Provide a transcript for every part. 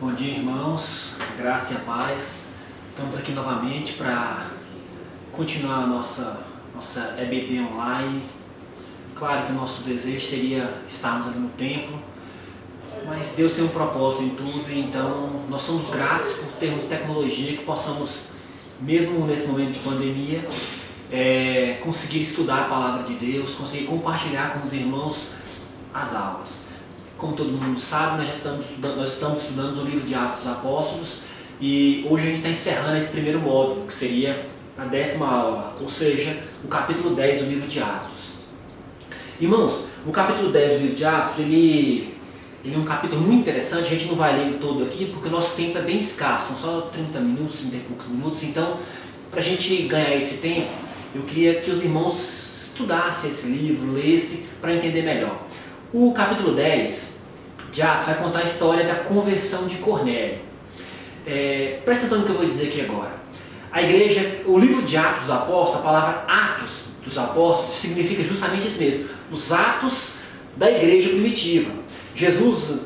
Bom dia, irmãos, graça e a paz. Estamos aqui novamente para continuar a nossa EBD online. Claro que o nosso desejo seria estarmos ali no templo, mas Deus tem um propósito em tudo, então nós somos gratos por termos tecnologia que possamos, mesmo nesse momento de pandemia, conseguir estudar a palavra de Deus, conseguir compartilhar com os irmãos as aulas. Como todo mundo sabe, nós estamos estudando o livro de Atos dos Apóstolos e hoje a gente está encerrando esse primeiro módulo, que seria a 10ª aula, ou seja, o capítulo 10 do livro de Atos. Irmãos, o capítulo 10 do livro de Atos, ele é um capítulo muito interessante. A gente não vai ler ele todo aqui porque o nosso tempo é bem escasso, são só 30 minutos, 30 e poucos minutos. Então, para a gente ganhar esse tempo, eu queria que os irmãos estudassem esse livro, lessem, para entender melhor. O capítulo 10 de Atos vai contar a história da conversão de Cornélio. Presta atenção no que eu vou dizer aqui agora. A igreja, o livro de Atos dos Apóstolos, a palavra Atos dos Apóstolos significa justamente isso mesmo, os atos da igreja primitiva. Jesus,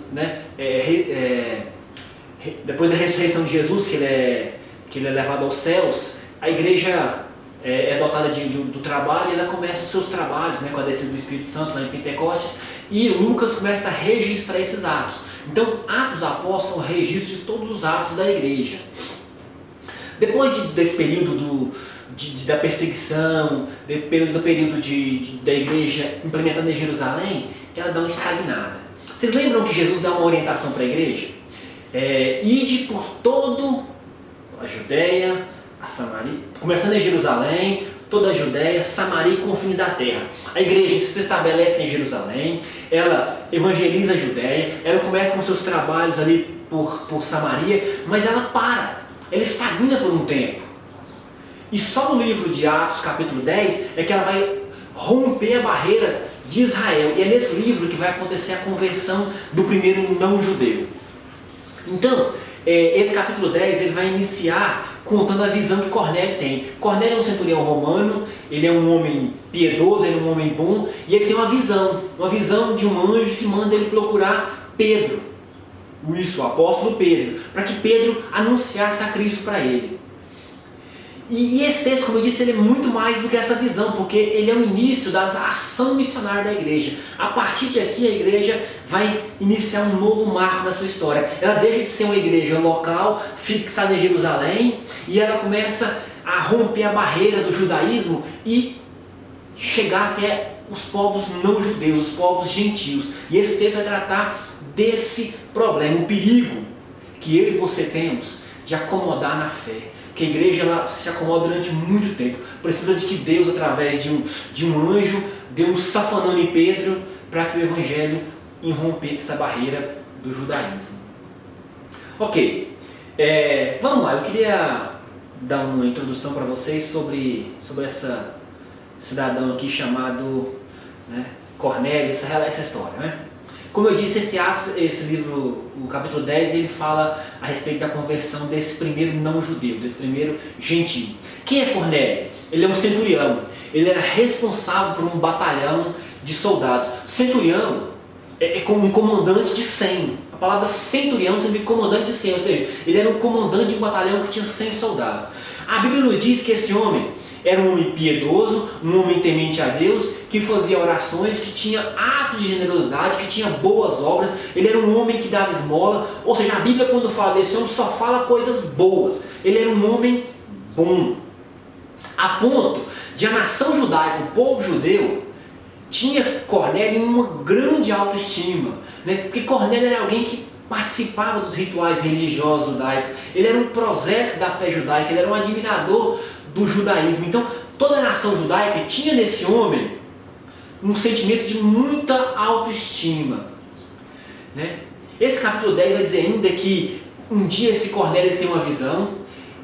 depois da ressurreição de Jesus, que ele é levado aos céus, a igreja é dotada do trabalho, e ela começa os seus trabalhos, com a descida do Espírito Santo lá em Pentecostes, e Lucas começa a registrar esses atos. Então, Atos dos Apóstolos são registros de todos os atos da igreja. Depois desse período da perseguição, depois do período da igreja implementada em Jerusalém, ela dá uma estagnada. Vocês lembram que Jesus dá uma orientação para a igreja? Ide por todo a Judéia, a Samaria, começando em Jerusalém, toda a Judéia, Samaria e confins da terra. A igreja se estabelece em Jerusalém, ela evangeliza a Judéia, ela começa com seus trabalhos ali por Samaria, mas ela estagna por um tempo. E só no livro de Atos, capítulo 10, é que ela vai romper a barreira de Israel. E é nesse livro que vai acontecer a conversão do primeiro não-judeu. Então, esse capítulo 10 ele vai iniciar contando a visão que Cornélio tem. Cornélio é um centurião romano, ele é um homem piedoso, ele é um homem bom, e ele tem uma visão de um anjo que manda ele procurar Pedro, o apóstolo Pedro, para que Pedro anunciasse a Cristo para ele. E esse texto, como eu disse, ele é muito mais do que essa visão, porque ele é o início da ação missionária da igreja. A partir de aqui, a igreja vai iniciar um novo marco na sua história. Ela deixa de ser uma igreja local, fixada em Jerusalém, e ela começa a romper a barreira do judaísmo e chegar até os povos não judeus, os povos gentios. E esse texto vai tratar desse problema, o perigo que eu e você temos de acomodar na fé. Que a igreja ela se acomoda durante muito tempo. Precisa de que Deus, através de um anjo, dê um safanão em Pedro para que o evangelho irrompesse essa barreira do judaísmo. Ok, vamos lá. Eu queria dar uma introdução para vocês sobre esse cidadão aqui chamado Cornélio, essa história. Como eu disse, esse livro, o capítulo 10, ele fala a respeito da conversão desse primeiro não-judeu, desse primeiro gentio. Quem é Cornélio? Ele é um centurião. Ele era responsável por um batalhão de soldados. Centurião é como um comandante de 100. A palavra centurião significa comandante de 100, ou seja, ele era um comandante de um batalhão que tinha 100 soldados. A Bíblia nos diz que esse homem era um homem piedoso, um homem temente a Deus, que fazia orações, que tinha atos de generosidade, que tinha boas obras. Ele era um homem que dava esmola. Ou seja, a Bíblia, quando fala desse homem, só fala coisas boas. Ele era um homem bom. A ponto de a nação judaica, o povo judeu, tinha Cornélio em uma grande autoestima. Porque Cornélio era alguém que participava dos rituais religiosos judaicos. Ele era um prosélito da fé judaica, ele era um admirador do judaísmo. Então, toda a nação judaica tinha nesse homem um sentimento de muita autoestima. Esse capítulo 10 vai dizer ainda que um dia esse Cornélio tem uma visão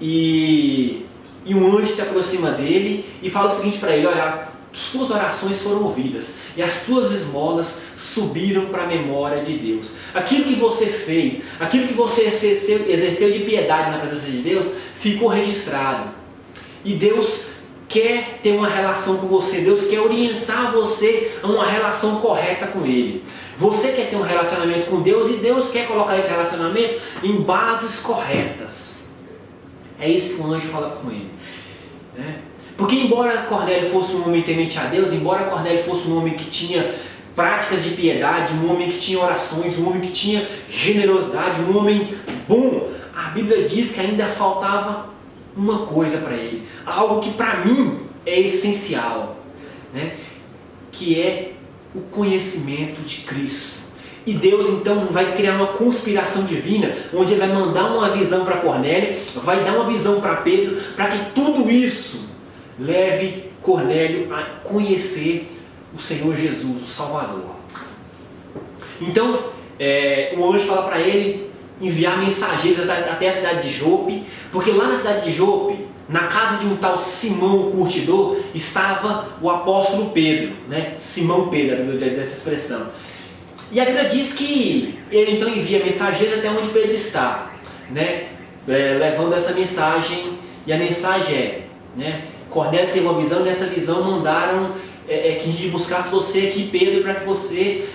e um anjo se aproxima dele e fala o seguinte para ele: olha, suas orações foram ouvidas e as tuas esmolas subiram para a memória de Deus. Aquilo que você fez, aquilo que você exerceu de piedade na presença de Deus, ficou registrado. E Deus quer ter uma relação com você, Deus quer orientar você a uma relação correta com Ele. Você quer ter um relacionamento com Deus e Deus quer colocar esse relacionamento em bases corretas. É isso que o anjo fala com ele, né? Porque embora Cornélio fosse um homem temente a Deus, embora Cornélio fosse um homem que tinha práticas de piedade, um homem que tinha orações, um homem que tinha generosidade, um homem bom, a Bíblia diz que ainda faltava uma coisa para ele, algo que para mim é essencial, né? Que é o conhecimento de Cristo. E Deus então vai criar uma conspiração divina, onde Ele vai mandar uma visão para Cornélio, vai dar uma visão para Pedro, para que tudo isso leve Cornélio a conhecer o Senhor Jesus, o Salvador. Então, o anjo fala para ele enviar mensageiros até a cidade de Jope, porque lá na cidade de Jope, na casa de um tal Simão o Curtidor, estava o apóstolo Pedro, né? Simão Pedro, a Bíblia diz essa expressão. E a Bíblia diz que ele então envia mensageiros até onde Pedro está, né? Levando essa mensagem, e a mensagem é, né? Cornélio teve uma visão, e nessa visão mandaram que a gente buscasse você aqui, Pedro, para que você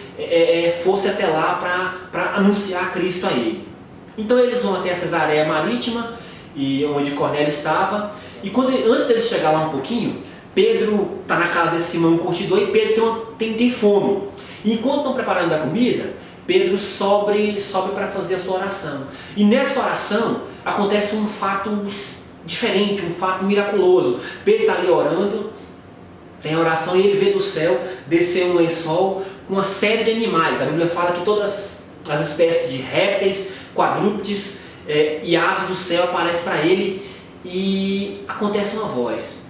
fosse até lá para anunciar Cristo a ele. Então eles vão até a Cesareia Marítima, e onde Cornélio estava, e antes deles chegar lá um pouquinho, Pedro está na casa desse Simão Curtidor, e Pedro tem fome. E enquanto estão preparando a comida, Pedro sobe para fazer a sua oração. E nessa oração acontece um fato diferente, um fato miraculoso. Pedro está ali orando, tem a oração, e ele vê do céu descer um lençol com uma série de animais. A Bíblia fala que todas as espécies de répteis, quadrúpedes e aves do céu aparecem para ele, e acontece uma voz.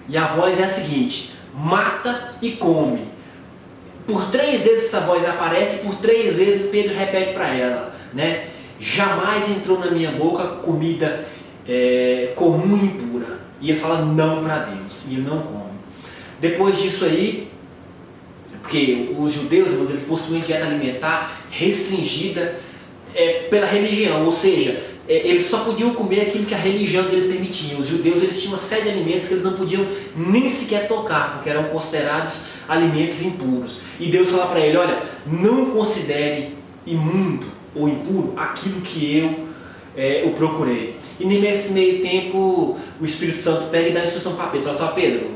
E a voz é a seguinte: mata e come. Por 3 vezes essa voz aparece, e por 3 vezes Pedro repete para ela, né? Jamais entrou na minha boca comida comum e impura. E ele fala não para Deus, e ele não come. Depois disso aí, porque os judeus, eles possuem dieta alimentar restringida pela religião, ou seja, eles só podiam comer aquilo que a religião deles permitia. Os judeus, eles tinham uma série de alimentos que eles não podiam nem sequer tocar, porque eram considerados alimentos impuros. E Deus fala para ele: olha, não considere imundo ou impuro aquilo que eu procurei. E nesse meio tempo, o Espírito Santo pega e dá a instrução para Pedro. Fala assim: Pedro,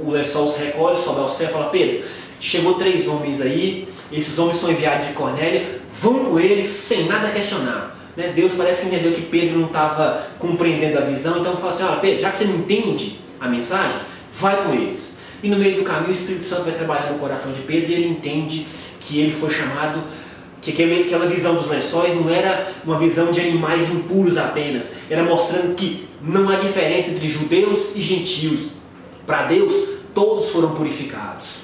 o lençol se recolhe, sobe ao céu, fala: Pedro, chegou 3 homens aí, esses homens são enviados de Cornélio, vão com eles sem nada questionar. Né? Deus parece que entendeu que Pedro não estava compreendendo a visão, então fala assim: olha, Pedro, já que você não entende a mensagem, vai com eles. E no meio do caminho o Espírito Santo vai trabalhar no coração de Pedro, e ele entende que ele foi chamado, que aquela visão dos lençóis não era uma visão de animais impuros apenas, era mostrando que não há diferença entre judeus e gentios. Para Deus, todos foram purificados.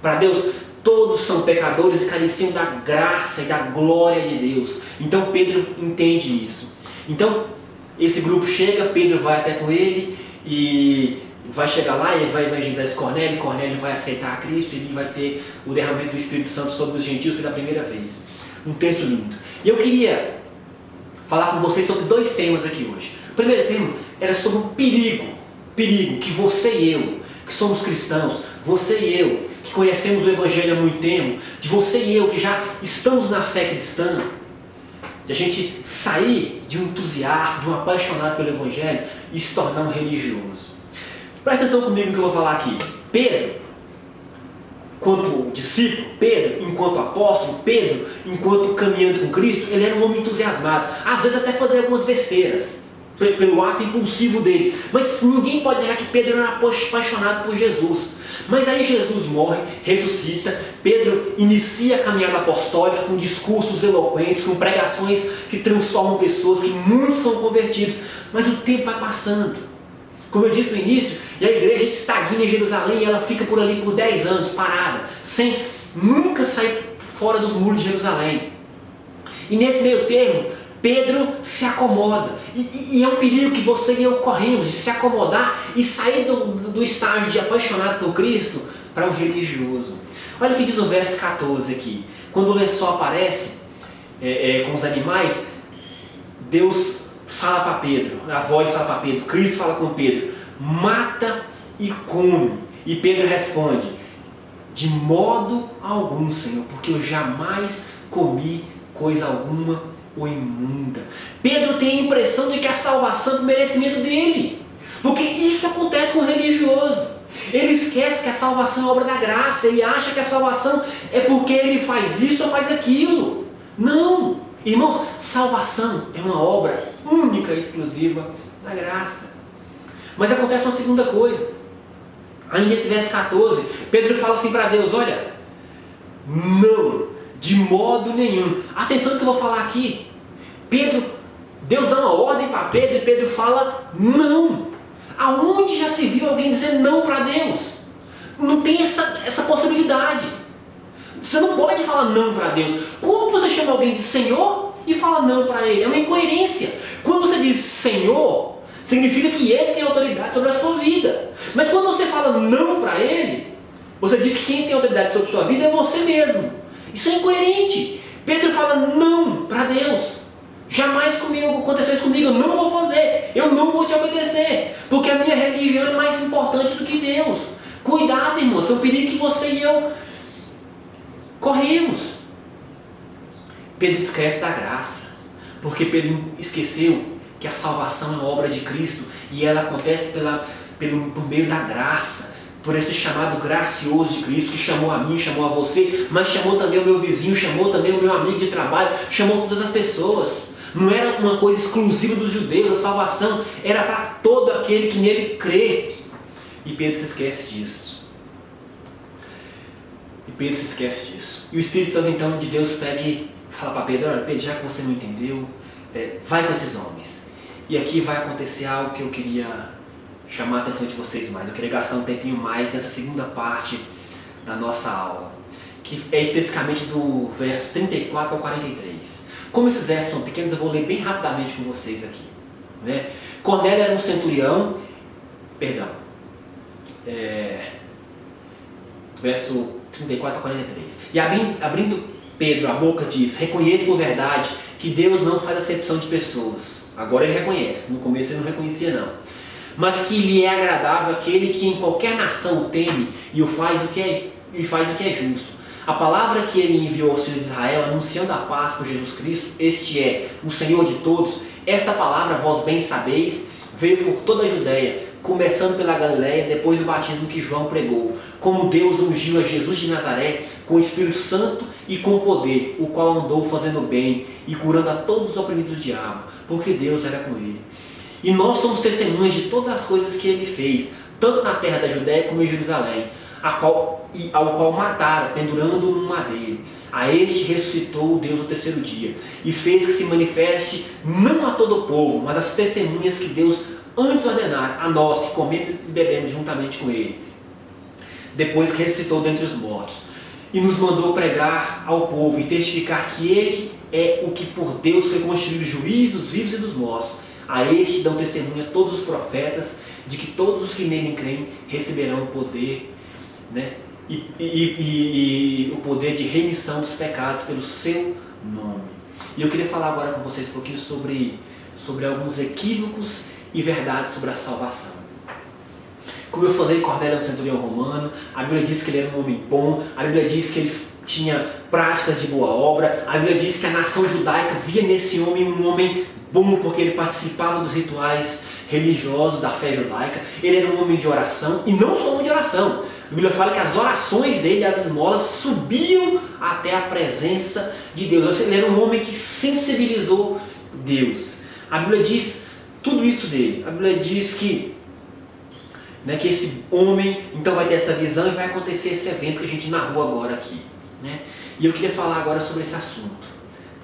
Para Deus, todos são pecadores e careciam da graça e da glória de Deus. Então Pedro entende isso. Então esse grupo chega, Pedro vai até com ele e vai chegar lá, ele vai evangelizar esse Cornélio, Cornélio vai aceitar a Cristo, e ele vai ter o derramamento do Espírito Santo sobre os gentios pela primeira vez. Um texto lindo. E eu queria falar com vocês sobre 2 temas aqui hoje. O primeiro tema era sobre o perigo que você e eu, que somos cristãos, você e eu, que conhecemos o Evangelho há muito tempo, de você e eu que já estamos na fé cristã, de a gente sair de um entusiasta, de um apaixonado pelo Evangelho e se tornar um religioso. Presta atenção comigo no que eu vou falar aqui. Pedro, enquanto discípulo, Pedro, enquanto apóstolo, Pedro, enquanto caminhando com Cristo, ele era um homem entusiasmado, às vezes até fazia algumas besteiras, pelo ato impulsivo dele. Mas ninguém pode negar que Pedro era apaixonado por Jesus. Mas aí Jesus morre, ressuscita, Pedro inicia a caminhada apostólica com discursos eloquentes, com pregações que transformam pessoas, que muitos são convertidos. Mas o tempo vai passando. Como eu disse no início, e a igreja estagna em Jerusalém, e ela fica por ali por 10 anos, parada, sem nunca sair fora dos muros de Jerusalém. E nesse meio termo, Pedro se acomoda, e é um perigo que você e eu corremos, de se acomodar e sair do estágio de apaixonado por Cristo para o religioso. Olha o que diz o verso 14 aqui: quando o lençol aparece com os animais, Deus fala para Pedro, a voz fala para Pedro, Cristo fala com Pedro: mata e come. E Pedro responde: de modo algum, Senhor, porque eu jamais comi coisa alguma ou imunda. Pedro tem a impressão de que a salvação é o merecimento dele, porque isso acontece com o religioso. Ele esquece que a salvação é obra da graça. Ele acha que a salvação é porque ele faz isso ou faz aquilo. Não, irmãos, salvação é uma obra única e exclusiva da graça. Mas acontece uma segunda coisa. Aí nesse verso 14, Pedro fala assim para Deus: olha, não, de modo nenhum. Atenção no que eu vou falar aqui. Deus dá uma ordem para Pedro e Pedro fala não. Aonde já se viu alguém dizer não para Deus? Não tem essa possibilidade. Você não pode falar não para Deus. Como você chama alguém de Senhor e fala não para Ele? É uma incoerência. Quando você diz Senhor, significa que Ele tem autoridade sobre a sua vida. Mas quando você fala não para Ele, você diz que quem tem autoridade sobre a sua vida é você mesmo. Isso é incoerente. Pedro fala não para Deus. Jamais aconteceu isso comigo, eu não vou fazer, eu não vou te obedecer, porque a minha religião é mais importante do que Deus. Cuidado, irmão, esse é um perigo que você e eu corremos. Pedro esquece da graça, porque Pedro esqueceu que a salvação é uma obra de Cristo e ela acontece por meio da graça, por esse chamado gracioso de Cristo, que chamou a mim, chamou a você, mas chamou também o meu vizinho, chamou também o meu amigo de trabalho, chamou todas as pessoas. Não era uma coisa exclusiva dos judeus, a salvação era para todo aquele que nele crê. E Pedro se esquece disso. E o Espírito Santo então de Deus pega e fala para Pedro: olha, Pedro, já que você não entendeu, vai com esses homens. E aqui vai acontecer algo que eu queria chamar a atenção de vocês mais. Eu queria gastar um tempinho mais nessa segunda parte da nossa aula, que é especificamente do verso 34 ao 43. Como esses versos são pequenos, eu vou ler bem rapidamente com vocês aqui, né? Cornélio era um centurião, verso 34 a 43. E abrindo Pedro a boca, diz: reconheço por verdade que Deus não faz acepção de pessoas. Agora ele reconhece, no começo ele não reconhecia não. Mas que lhe é agradável aquele que em qualquer nação o teme e faz o que é justo. A palavra que ele enviou aos filhos de Israel, anunciando a paz por Jesus Cristo, este é o Senhor de todos. Esta palavra, vós bem sabeis, veio por toda a Judéia, começando pela Galiléia, depois do batismo que João pregou, como Deus ungiu a Jesus de Nazaré com o Espírito Santo e com poder, o qual andou fazendo bem e curando a todos os oprimidos do diabo, porque Deus era com ele. E nós somos testemunhas de todas as coisas que ele fez, tanto na terra da Judéia como em Jerusalém, ao qual mataram, pendurando num madeiro. A este ressuscitou o Deus no terceiro dia, e fez que se manifeste não a todo o povo, mas as testemunhas que Deus antes ordenara a nós, que comemos e bebemos juntamente com ele, depois que ressuscitou dentre os mortos, e nos mandou pregar ao povo e testificar que ele é o que por Deus foi constituído juiz dos vivos e dos mortos. A este dão testemunha todos os profetas, de que todos os que nele creem receberão o poder, né? E o poder de remissão dos pecados pelo seu nome. E eu queria falar agora com vocês um pouquinho sobre alguns equívocos e verdades sobre a salvação. Como eu falei, Cornélio é um centurião romano. A Bíblia diz que ele era um homem bom. A Bíblia diz que ele tinha práticas de boa obra. A Bíblia diz que a nação judaica via nesse homem um homem bom porque ele participava dos rituais religiosos da fé judaica. Ele era um homem de oração, e não só um homem de oração. A Bíblia fala que as orações dele, as esmolas, subiam até a presença de Deus. Ele era um homem que sensibilizou Deus. A Bíblia diz tudo isso dele. A Bíblia diz que esse homem então vai ter essa visão e vai acontecer esse evento que a gente narrou agora aqui, né? E eu queria falar agora sobre esse assunto,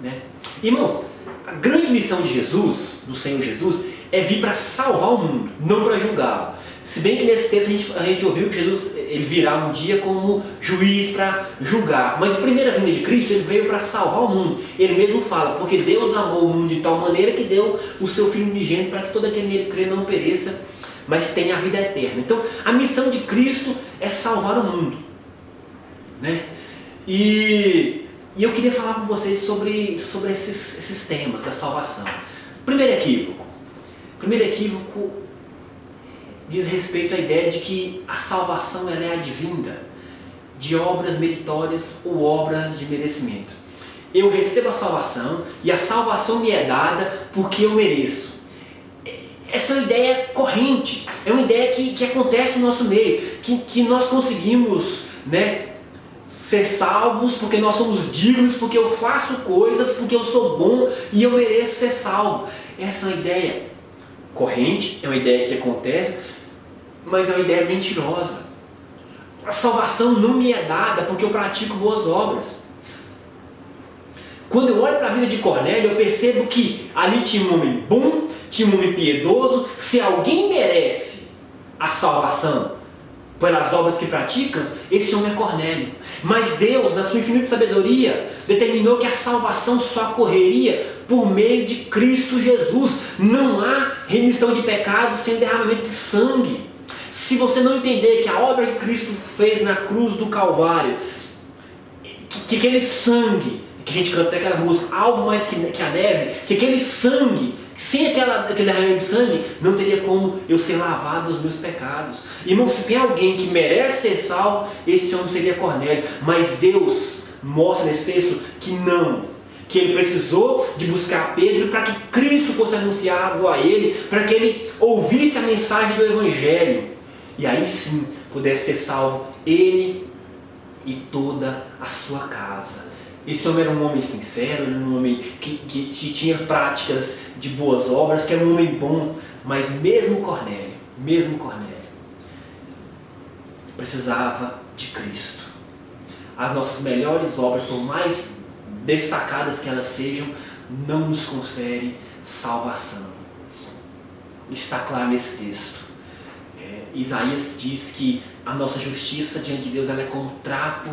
né? Irmãos, a grande missão de Jesus, do Senhor Jesus, é vir para salvar o mundo, não para julgá-lo. Se bem que nesse texto a gente ouviu que Jesus ele virá um dia como juiz para julgar. Mas a primeira vinda de Cristo, ele veio para salvar o mundo. Ele mesmo fala: porque Deus amou o mundo de tal maneira que deu o seu Filho unigênito para que todo aquele nele crê não pereça, mas tenha a vida eterna. Então a missão de Cristo é salvar o mundo, né? E eu queria falar com vocês sobre esses temas da salvação. Primeiro equívoco diz respeito à ideia de que a salvação ela é advinda de obras meritórias ou obras de merecimento. Eu recebo a salvação e a salvação me é dada porque eu mereço. Essa é uma ideia corrente, é uma ideia que acontece no nosso meio, que nós conseguimos, né, ser salvos porque nós somos dignos, porque eu faço coisas, porque eu sou bom e eu mereço ser salvo. Essa é uma ideia corrente, é uma ideia que acontece, mas é uma ideia mentirosa. A salvação não me é dada porque eu pratico boas obras. Quando eu olho para a vida de Cornélio, eu percebo que ali tinha um homem bom, tinha um homem piedoso. Se alguém merece a salvação pelas obras que praticam, esse homem é Cornélio. Mas Deus, na sua infinita sabedoria, determinou que a salvação só ocorreria por meio de Cristo Jesus. Não há remissão de pecados sem derramamento de sangue. Se você não entender que a obra que Cristo fez na cruz do Calvário, que aquele sangue, que a gente canta até aquela música, algo mais que a neve, que aquele sangue, sem aquele derramamento de sangue, não teria como eu ser lavado dos meus pecados. Irmão, se tem alguém que merece ser salvo, esse homem seria Cornélio. Mas Deus mostra nesse texto que não, que ele precisou de buscar Pedro para que Cristo fosse anunciado a ele, para que ele ouvisse a mensagem do Evangelho, e aí sim pudesse ser salvo ele e toda a sua casa. Esse homem era um homem sincero, era um homem que tinha práticas de boas obras, que era um homem bom, mas mesmo Cornélio precisava de Cristo. As nossas melhores obras, por mais destacadas que elas sejam, não nos conferem salvação. Está claro nesse texto. Isaías diz que a nossa justiça diante de Deus ela é como trapo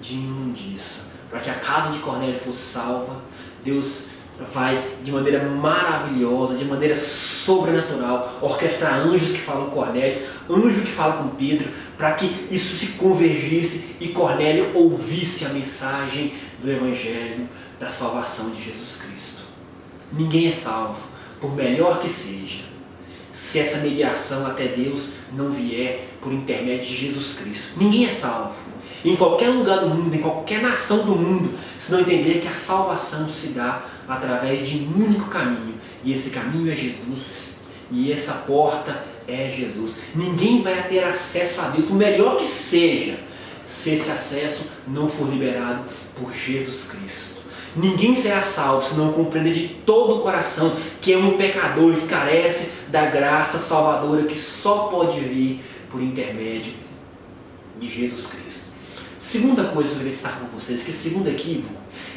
de imundícia. Para que a casa de Cornélio fosse salva, Deus vai de maneira maravilhosa, de maneira sobrenatural, orquestrar anjos que falam com Cornélio, anjo que fala com Pedro, para que isso se convergisse e Cornélio ouvisse a mensagem do Evangelho da salvação de Jesus Cristo. Ninguém é salvo, por melhor que seja, se essa mediação até Deus não vier por intermédio de Jesus Cristo. Ninguém é salvo. Em qualquer lugar do mundo, em qualquer nação do mundo, se não entender que a salvação se dá através de um único caminho, e esse caminho é Jesus, e essa porta é Jesus. Ninguém vai ter acesso a Deus, por melhor que seja, se esse acesso não for liberado por Jesus Cristo. Ninguém será salvo se não compreender de todo o coração que é um pecador que carece da graça salvadora que só pode vir por intermédio de Jesus Cristo. Segunda coisa que eu queria destacar com vocês, que segundo equívoco,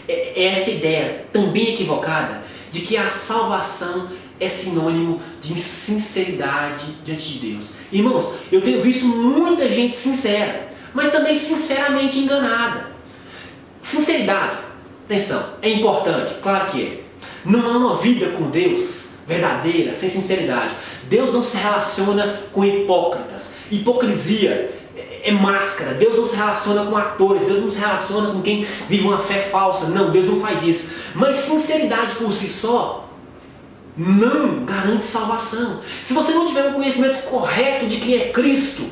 é essa ideia também equivocada de que a salvação é sinônimo de sinceridade diante de Deus. Irmãos, eu tenho visto muita gente sincera, mas também sinceramente enganada. Sinceridade, atenção, é importante, claro que é. Não há uma vida com Deus verdadeira, sem sinceridade. Deus não se relaciona com hipócritas. Hipocrisia é máscara. Deus não se relaciona com atores. Deus não se relaciona com quem vive uma fé falsa. Não, Deus não faz isso. Mas sinceridade por si só não garante salvação. Se você não tiver um conhecimento correto de quem é Cristo,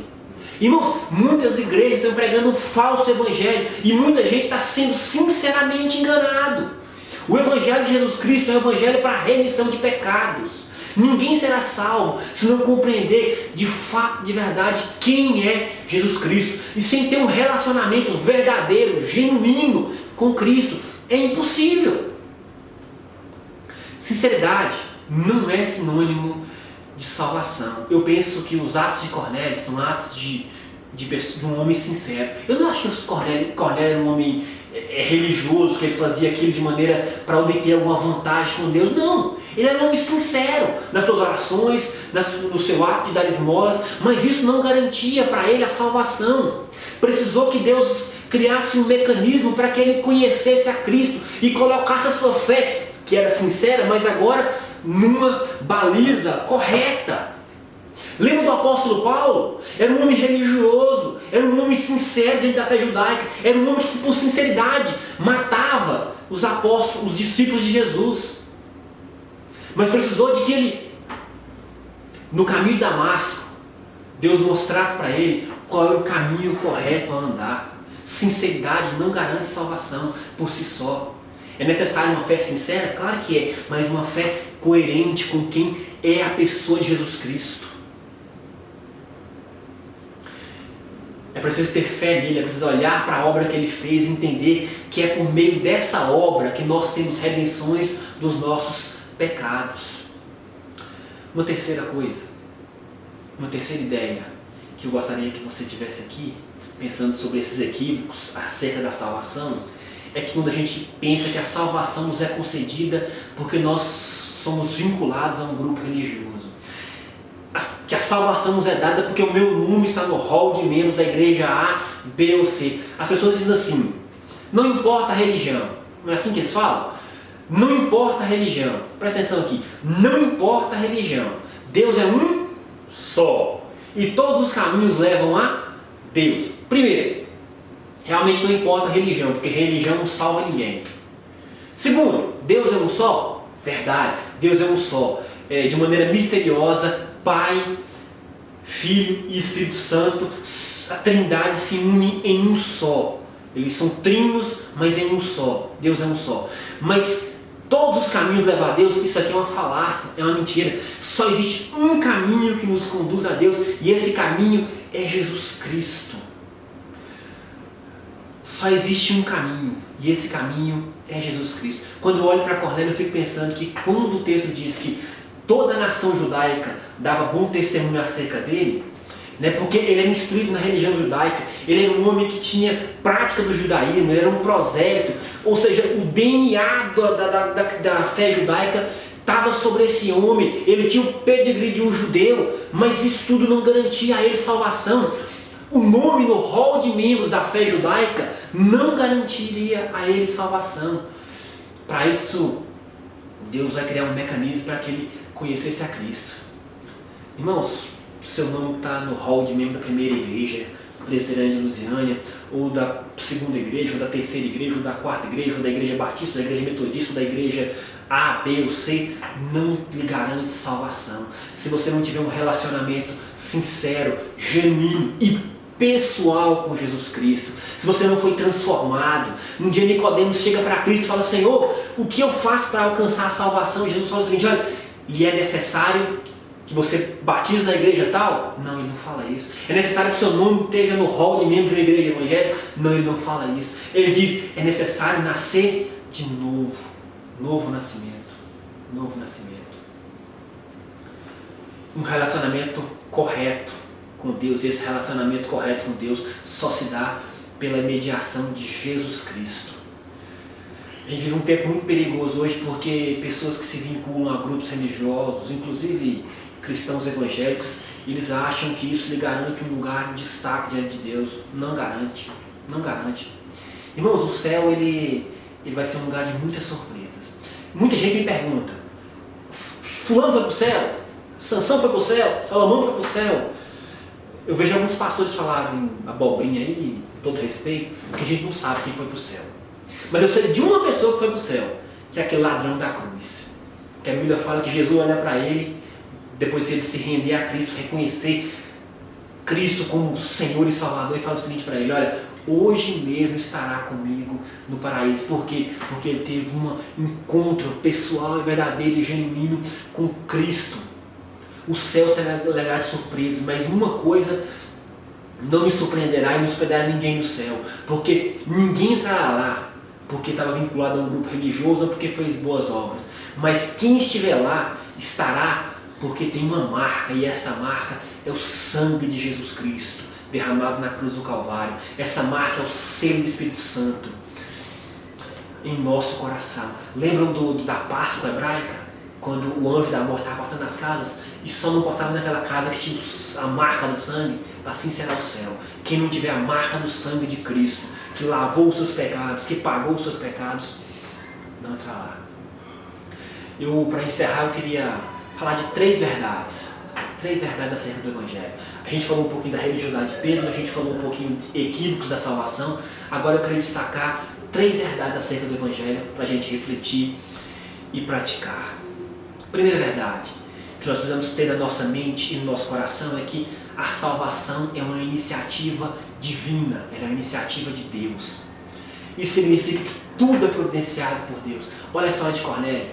irmãos, muitas igrejas estão pregando um falso evangelho e muita gente está sendo sinceramente enganado. O evangelho de Jesus Cristo é um evangelho para a remissão de pecados. Ninguém será salvo se não compreender de fato, de verdade, quem é Jesus Cristo. E sem ter um relacionamento verdadeiro, genuíno com Cristo. É impossível. Sinceridade não é sinônimo de salvação. Eu penso que os atos de Cornélio são atos de um homem sincero. Eu não acho que Cornélio era um homem religioso, que ele fazia aquilo de maneira para obter alguma vantagem com Deus. Não, ele era um homem sincero nas suas orações, no seu ato de dar esmolas, mas isso não garantia para ele a salvação. Precisou que Deus criasse um mecanismo para que ele conhecesse a Cristo e colocasse a sua fé, que era sincera, mas agora numa baliza correta. Lembra do apóstolo Paulo? Era um homem religioso, era um homem sincero dentro da fé judaica, era um homem que por sinceridade matava os apóstolos, os discípulos de Jesus. Mas precisou de que ele, no caminho de Damasco, Deus mostrasse para ele qual é o caminho correto a andar. Sinceridade não garante salvação por si só. É necessário uma fé sincera? Claro que é, mas uma fé coerente com quem é a pessoa de Jesus Cristo. É preciso ter fé nele, é preciso olhar para a obra que ele fez e entender que é por meio dessa obra que nós temos redenções dos nossos pecados. Uma terceira coisa, uma terceira ideia que eu gostaria que você tivesse aqui, pensando sobre esses equívocos acerca da salvação, é que quando a gente pensa que a salvação nos é concedida porque nós somos vinculados a um grupo religioso, que a salvação nos é dada porque o meu nome está no hall de membros da igreja A, B ou C. As pessoas dizem assim, não importa a religião. Não é assim que eles falam? Não importa a religião. Presta atenção aqui. Não importa a religião. Deus é um só. E todos os caminhos levam a Deus. Primeiro, realmente não importa a religião, porque religião não salva ninguém. Segundo, Deus é um só? Verdade. Deus é um só. De maneira misteriosa, Pai, Filho e Espírito Santo, a Trindade se une em um só. Eles são trinos, mas em um só. Deus é um só. Mas todos os caminhos levam a Deus, isso aqui é uma falácia, é uma mentira. Só existe um caminho que nos conduz a Deus, e esse caminho é Jesus Cristo. Só existe um caminho, e esse caminho é Jesus Cristo. Quando eu olho para Cornélio, eu fico pensando que quando o texto diz que toda a nação judaica dava bom testemunho acerca dele, né, porque ele era instruído na religião judaica, ele era um homem que tinha prática do judaísmo, ele era um prosélito, ou seja, o DNA da fé judaica estava sobre esse homem, ele tinha o pedigree de um judeu, mas isso tudo não garantia a ele salvação. O nome no hall de membros da fé judaica não garantiria a ele salvação. Para isso, Deus vai criar um mecanismo para que ele conhecesse a Cristo. Irmãos, seu nome está no hall de membro da primeira igreja presbiteriana de Lusiânia, ou da segunda igreja, ou da terceira igreja, ou da quarta igreja, ou da igreja batista, da igreja metodista, ou da igreja A, B ou C, não lhe garante salvação. Se você não tiver um relacionamento sincero, genuíno e pessoal com Jesus Cristo, se você não foi transformado. Um dia Nicodemos chega para Cristo e fala: Senhor, o que eu faço para alcançar a salvação? E Jesus fala o seguinte: olha, lhe é necessário que você batize na igreja tal? Não, ele não fala isso. É necessário que o seu nome esteja no hall de membros de uma igreja evangélica? Não, ele não fala isso. Ele diz: é necessário nascer de novo. Novo nascimento. Novo nascimento. Um relacionamento correto com Deus. Esse relacionamento correto com Deus só se dá pela mediação de Jesus Cristo. A gente vive um tempo muito perigoso hoje porque pessoas que se vinculam a grupos religiosos, inclusive cristãos evangélicos, eles acham que isso lhe garante um lugar de destaque diante de Deus. Não garante. Não garante. Irmãos, o céu ele vai ser um lugar de muitas surpresas. Muita gente me pergunta: fulano foi para o céu? Sansão foi para o céu? Salomão foi para o céu? Eu vejo alguns pastores falarem abobrinha aí, com todo respeito, porque a gente não sabe quem foi para o céu. Mas eu sei de uma pessoa que foi para o céu, que é aquele ladrão da cruz. Que a Bíblia fala que Jesus olha para ele, depois de ele se render a Cristo, reconhecer Cristo como Senhor e Salvador, e fala o seguinte para ele: olha, hoje mesmo estará comigo no paraíso. Por quê? Porque ele teve um encontro pessoal, verdadeiro e genuíno com Cristo. O céu será legado de surpresa, mas uma coisa não me surpreenderá e não surpreenderá ninguém no céu, porque ninguém entrará lá porque estava vinculado a um grupo religioso ou porque fez boas obras, mas quem estiver lá estará porque tem uma marca, e essa marca é o sangue de Jesus Cristo derramado na cruz do Calvário. Essa marca é o selo do Espírito Santo em nosso coração. Lembram da Páscoa hebraica? Quando o anjo da morte estava passando nas casas, e só não passava naquela casa que tinha a marca do sangue. Assim será o céu. Quem não tiver a marca do sangue de Cristo, que lavou os seus pecados, que pagou os seus pecados, não entrará lá. Para encerrar, eu queria falar de três verdades acerca do Evangelho. A gente falou um pouquinho da religiosidade de Pedro, a gente falou um pouquinho de equívocos da salvação. Agora eu quero destacar três verdades acerca do Evangelho para a gente refletir e praticar. Primeira verdade: que nós precisamos ter na nossa mente e no nosso coração é que a salvação é uma iniciativa divina, ela é uma iniciativa de Deus. Isso significa que tudo é providenciado por Deus. Olha a história de Cornélio.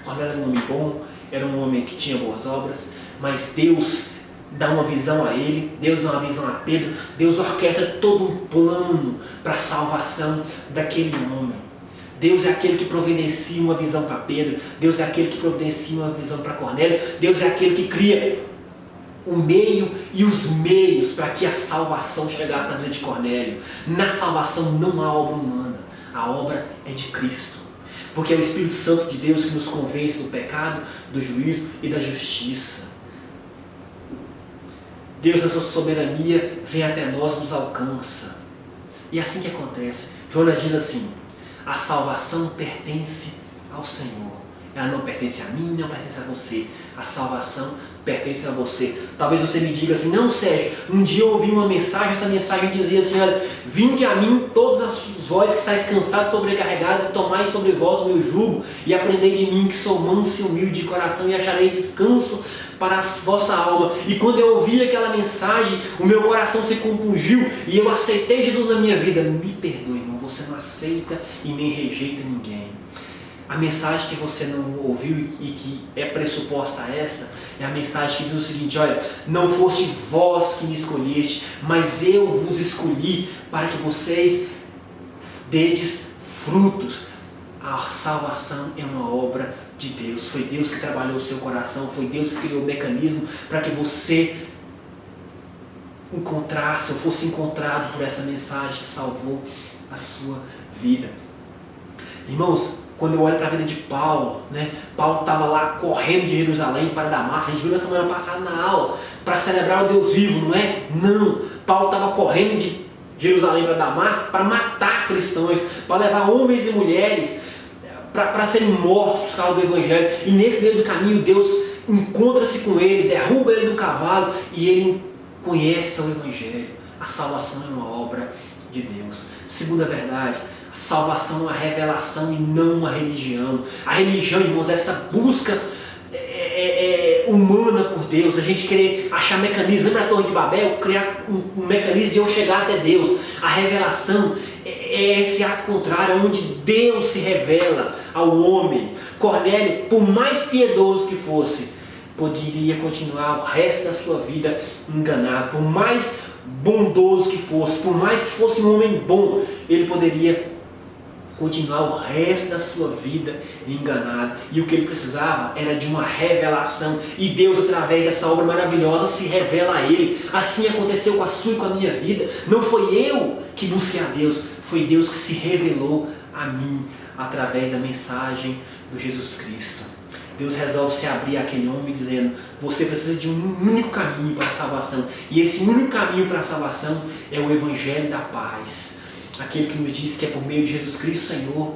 Cornélio era um homem bom, era um homem que tinha boas obras, mas Deus dá uma visão a ele, Deus dá uma visão a Pedro, Deus orquestra todo um plano para a salvação daquele homem. Deus é aquele que providencia uma visão para Pedro, Deus é aquele que providencia uma visão para Cornélio, Deus é aquele que cria o meio e os meios para que a salvação chegasse na vida de Cornélio. Na salvação não há obra humana, a obra é de Cristo, porque é o Espírito Santo de Deus que nos convence do pecado, do juízo e da justiça. Deus, na sua soberania, vem até nós, nos alcança. E é assim que acontece. Jonas diz assim: a salvação pertence ao Senhor. Ela não pertence a mim, não pertence a você. A salvação pertence a você. Talvez você me diga assim: não, Sérgio, um dia eu ouvi uma mensagem, essa mensagem dizia assim: olha, vinde a mim todas vós que estáis cansados, sobrecarregados, e tomai sobre vós o meu jugo, e aprendei de mim, que sou manso e humilde de coração, e acharei descanso para a vossa alma. E quando eu ouvi aquela mensagem, o meu coração se compungiu, e eu aceitei Jesus na minha vida. Me perdoe, irmão, você não aceita e nem rejeita ninguém. A mensagem que você não ouviu e que é pressuposta a essa, é a mensagem que diz o seguinte: olha, não foste vós que me escolheste, mas eu vos escolhi para que vocês dedes frutos. A salvação é uma obra de Deus. Foi Deus que trabalhou o seu coração, foi Deus que criou o mecanismo para que você encontrasse ou fosse encontrado por essa mensagem que salvou a sua vida. Irmãos, quando eu olho para a vida de Paulo, Paulo estava lá correndo de Jerusalém para Damasco. A gente viu na semana passada na aula, para celebrar o Deus vivo, não é? Não, Paulo estava correndo de Jerusalém para Damasco para matar cristãos, para levar homens e mulheres para serem mortos por causa do Evangelho. E nesse meio do caminho Deus encontra-se com ele, derruba ele do cavalo e ele conhece o Evangelho. A salvação é uma obra de Deus. Segunda verdade: a salvação é uma revelação e não uma religião. A religião, irmãos, é essa busca humana por Deus, a gente querer achar mecanismo. Lembra a Torre de Babel? Criar um mecanismo de eu chegar até Deus. A revelação é esse ato contrário, onde Deus se revela ao homem. Cornélio, por mais piedoso que fosse, poderia continuar o resto da sua vida enganado. Por mais bondoso que fosse, por mais que fosse um homem bom, ele poderia continuar o resto da sua vida enganado. E o que ele precisava era de uma revelação. E Deus, através dessa obra maravilhosa, se revela a ele. Assim aconteceu com a sua e com a minha vida. Não foi eu que busquei a Deus, foi Deus que se revelou a mim através da mensagem do Jesus Cristo. Deus resolve se abrir àquele homem dizendo: você precisa de um único caminho para a salvação. E esse único caminho para a salvação é o Evangelho da paz. Aquele que nos diz que é por meio de Jesus Cristo, Senhor,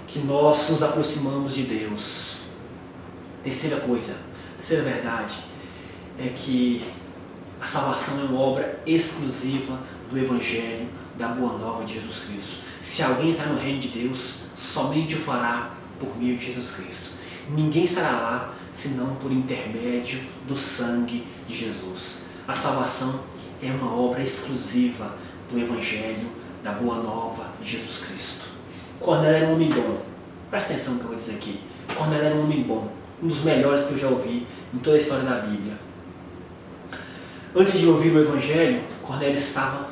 que nós nos aproximamos de Deus. Terceira verdade, é que a salvação é uma obra exclusiva do Evangelho, da Boa Nova de Jesus Cristo. Se alguém está no reino de Deus, somente o fará por meio de Jesus Cristo. Ninguém estará lá senão por intermédio do sangue de Jesus. A salvação é uma obra exclusiva do Evangelho, da Boa Nova de Jesus Cristo. Cornélio era um homem bom. Presta atenção no que eu vou dizer aqui. Cornélio era um homem bom, um dos melhores que eu já ouvi em toda a história da Bíblia. Antes de ouvir o Evangelho, Cornélio estava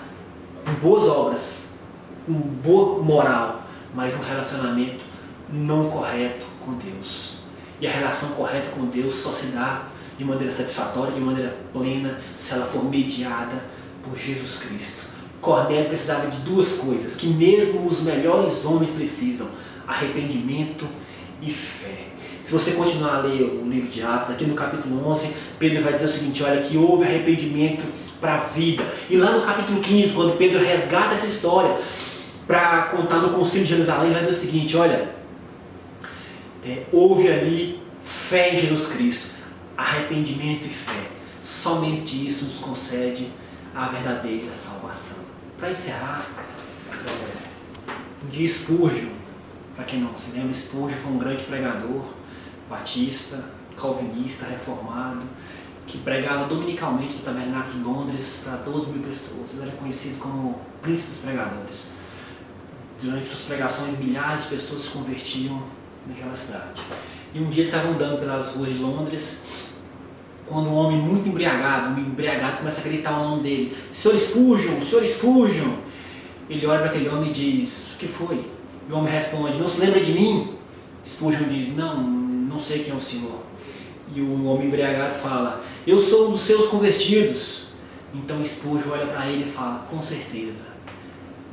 com boas obras, com boa moral, mas um relacionamento não correto com Deus. E a relação correta com Deus só se dá de maneira satisfatória, de maneira plena, se ela for mediada por Jesus Cristo. Cornélio precisava de duas coisas, que mesmo os melhores homens precisam: arrependimento e fé. Se você continuar a ler o livro de Atos, aqui no capítulo 11, Pedro vai dizer o seguinte: olha, que houve arrependimento para a vida. E lá no capítulo 15, quando Pedro resgata essa história para contar no Concílio de Jerusalém, vai dizer o seguinte: olha, houve ali fé em Jesus Cristo, arrependimento e fé. Somente isso nos concede a verdadeira salvação. Para encerrar, um dia Spurgeon, para quem não se lembra, Spurgeon foi um grande pregador batista, calvinista, reformado, que pregava dominicalmente no Tabernáculo de Londres para 12 mil pessoas. Ele era conhecido como príncipe dos pregadores. Durante suas pregações, milhares de pessoas se convertiam naquela cidade. E um dia ele estava andando pelas ruas de Londres, quando um homem muito embriagado começa a gritar o nome dele: Sr. Spurgeon, Sr. Spurgeon. Ele olha para aquele homem e diz: o que foi? E o homem responde: não se lembra de mim? Spurgeon diz: não sei quem é o senhor. E o homem embriagado fala: eu sou um dos seus convertidos. Então Spurgeon olha para ele e fala: com certeza,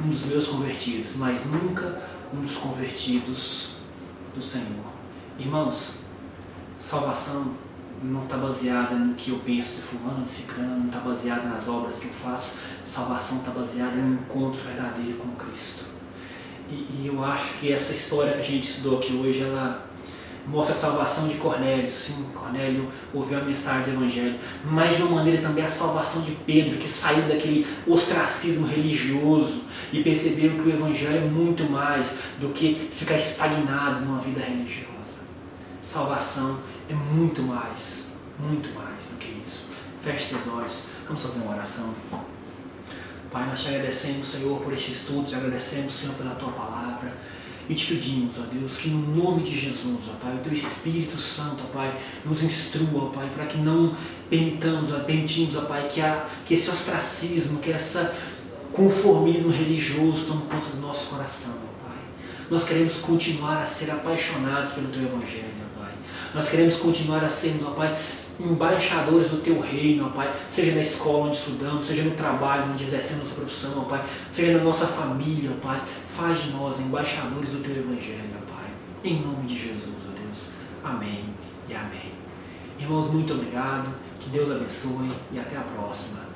um dos meus convertidos, mas nunca um dos convertidos do Senhor. Irmãos, salvação não está baseada no que eu penso de fulano, de ciclano, não está baseada nas obras que eu faço. Salvação está baseada em um encontro verdadeiro com Cristo. E eu acho que essa história que a gente estudou aqui hoje, ela mostra a salvação de Cornélio. Sim, Cornélio ouviu a mensagem do Evangelho, mas de uma maneira também a salvação de Pedro, que saiu daquele ostracismo religioso e percebeu que o Evangelho é muito mais do que ficar estagnado numa vida religiosa. Salvação é muito mais do que isso. Feche seus olhos, vamos fazer uma oração. Pai, nós te agradecemos, Senhor, por esse estudo, te agradecemos, Senhor, pela tua palavra. E te pedimos, ó Deus, que no nome de Jesus, ó Pai, o teu Espírito Santo, ó Pai, nos instrua, ó Pai, para que não permitimos, ó Pai, que esse ostracismo, que esse conformismo religioso tome conta do nosso coração, ó Pai. Nós queremos continuar a ser apaixonados pelo teu Evangelho, ó Pai. Nós queremos continuar a sermos, ó Pai, embaixadores do teu reino, ó Pai, seja na escola onde estudamos, seja no trabalho onde exercemos nossa profissão, ó Pai, seja na nossa família, ó Pai, faz de nós embaixadores do teu Evangelho, ó Pai, em nome de Jesus, ó Deus, amém e amém. Irmãos, muito obrigado, que Deus abençoe e até a próxima.